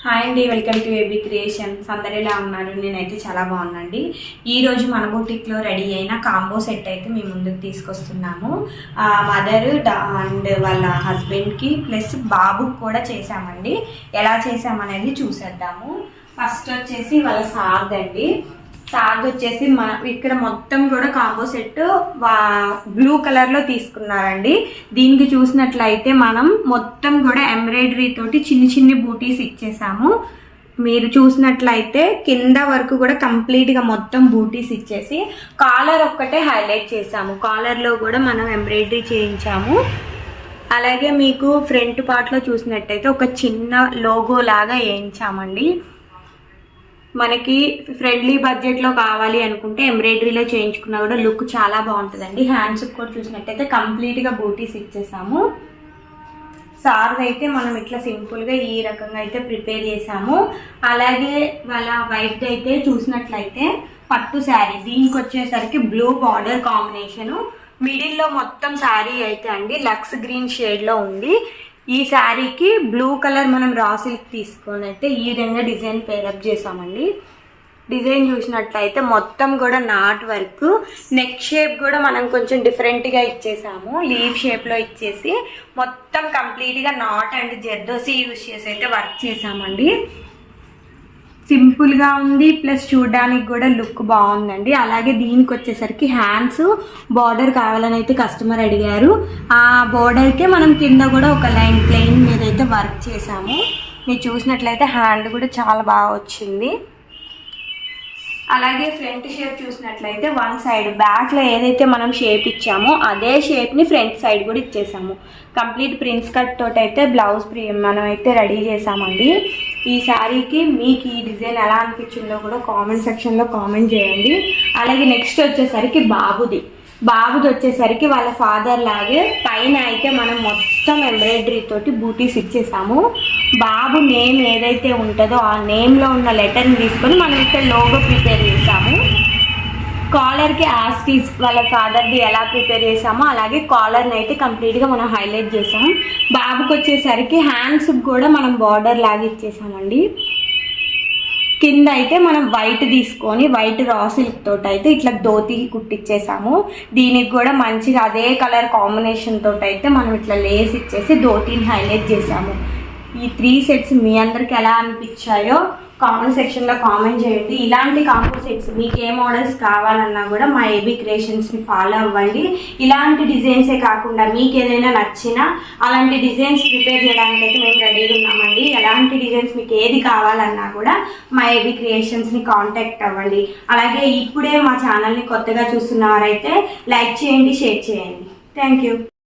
Hi అండి, welcome to AB creations. అందరు ఎలా ఉన్నారు? నేనైతే చాలా బాగున్నాండి. ఈరోజు మన బoutique-లో రెడీ అయిన కాంబో సెట్ అయితే మేము ముందుకు తీసుకొస్తున్నాము. మదర్ అండ్ వాళ్ళ హస్బెండ్కి ప్లస్ బాబుకి కూడా చేసామండి. ఎలా చేసామనేది చూసేద్దాము. ఫస్ట్ వచ్చేసి వాళ్ళ సాగ్ అండి. సాగ్ వచ్చేసి మన ఇక్కడ మొత్తం కూడా కాంబో సెట్ బ్లూ కలర్లో తీసుకున్నారండి. దీనికి చూసినట్లయితే మనం మొత్తం కూడా ఎంబ్రాయిడరీ తోటి చిన్ని చిన్ని బూటీస్ ఇచ్చేసాము. మీరు చూసినట్లయితే కింద వరకు కూడా కంప్లీట్గా మొత్తం బూటీస్ ఇచ్చేసి కాలర్ ఒక్కటే హైలైట్ చేసాము. కాలర్లో కూడా మనం ఎంబ్రాయిడరీ చేయించాము. అలాగే మీకు ఫ్రంట్ పార్ట్లో చూసినట్టయితే ఒక చిన్న లోగో లాగా వేయించామండి. మనకి ఫ్రెండ్లీ బడ్జెట్లో కావాలి అనుకుంటే ఎంబ్రాయిడరీలో చేయించుకున్నా కూడా లుక్ చాలా బాగుంటుందండి. హ్యాండ్స్కి కూడా చూసినట్టయితే కంప్లీట్గా బూటీస్ ఇచ్చేసాము. సార్ అయితే మనం ఇట్లా సింపుల్గా ఈ రకంగా అయితే ప్రిపేర్ చేసాము. అలాగే వాళ్ళ వైఫ్ అయితే చూసినట్లయితే పట్టు శారీ, దీనికి వచ్చేసరికి బ్లూ బార్డర్ కాంబినేషను, మిడిల్లో మొత్తం శారీ అయితే అండి లక్స్ గ్రీన్ షేడ్లో ఉంది. ఈ శారీకి బ్లూ కలర్ మనం రా సిల్క్ తీసుకొని అయితే ఈ విధంగా డిజైన్ పేరప్ చేసామండి. డిజైన్ చూసినట్లయితే మొత్తం కూడా నాట్ వర్క్, నెక్ షేప్ కూడా మనం కొంచెం డిఫరెంట్గా ఇచ్చేసాము. లీవ్ షేప్లో ఇచ్చేసి మొత్తం కంప్లీట్గా నాట్ అండ్ జర్దోసి యూజ్ చేసి అయితే వర్క్ చేసామండి. సింపుల్గా ఉంది, ప్లస్ చూడడానికి కూడా లుక్ బాగుందండి. అలాగే దీనికి వచ్చేసరికి హ్యాండ్స్ బార్డర్ కావాలని అయితే కస్టమర్ అడిగారు. ఆ బార్డర్కే మనం కింద కూడా ఒక లైన్ ప్లెయిన్ మీద అయితే వర్క్ చేసాము. మీరు చూసినట్లయితే హ్యాండ్ కూడా చాలా బాగా వచ్చింది. అలాగే ఫ్రంట్ షేప్ చూసినట్లయితే వన్ సైడ్ బ్యాక్లో ఏదైతే మనం షేప్ ఇచ్చామో అదే షేప్ని ఫ్రంట్ సైడ్ కూడా ఇచ్చేసాము. కంప్లీట్ ప్రిన్స్ కట్ తోటి అయితే బ్లౌజ్ మనం అయితే రెడీ చేసామండి. ఈ శారీకి మీకు ఈ డిజైన్ ఎలా అనిపించిందో కూడా కామెంట్ సెక్షన్లో కామెంట్ చేయండి. అలాగే నెక్స్ట్ వచ్చేసరికి బాబుది వచ్చేసరికి వాళ్ళ ఫాదర్ లాగే పైన అయితే మనం మొత్తం ఎంబ్రాయిడరీ తోటి బూటీస్ ఇచ్చేసాము. బాబు నేమ్ ఏదైతే ఉంటుందో ఆ నేమ్లో ఉన్న లెటర్ని తీసుకొని మనం ఇక్కడ లోగో ప్రిపేర్ చేసాము. కాలర్కి యాస్టీస్ వాళ్ళ ఫాదర్ది ఎలా ప్రిపేర్ చేసామో అలాగే కాలర్ని అయితే కంప్లీట్గా మనం హైలైట్ చేసాము. బాబుకి వచ్చేసరికి హ్యాండ్స్కి కూడా మనం బార్డర్ లాగా ఇచ్చేసామండి. కింద అయితే మనం వైట్ తీసుకొని వైట్ రా సిల్క్ తోటి అయితే ఇట్లా ధోతి కుట్టిచ్చేసాము. దీనికి కూడా మంచిగా అదే కలర్ కాంబినేషన్ తోటి అయితే మనం ఇట్లా లేస్ ఇచ్చేసి ధోతిని హైలైట్ చేసాము. ఈ 3 సెట్స్ మీ అందరికి ఎలా అనిపించాయో కామెంట్ సెక్షన్లో కామెంట్ చేయండి. ఇలాంటి కాంబో సెట్స్ మీకు ఏ మోడల్స్ కావాలన్నా కూడా మా ఏబీ క్రియేషన్స్ని ఫాలో అవ్వండి. ఇలాంటి డిజైన్సే కాకుండా మీకు ఏదైనా నచ్చినా అలాంటి డిజైన్స్ ప్రిపేర్ చేయడానికి అయితే మేము రెడీగా ఉన్నామండి. ఎలాంటి డిజైన్స్ మీకు ఏది కావాలన్నా కూడా మా ఏబీ క్రియేషన్స్ని కాంటాక్ట్ అవ్వండి. అలాగే ఇప్పుడే మా ఛానల్ని కొత్తగా చూస్తున్న వారైతే లైక్ చేయండి, షేర్ చేయండి. Thank you.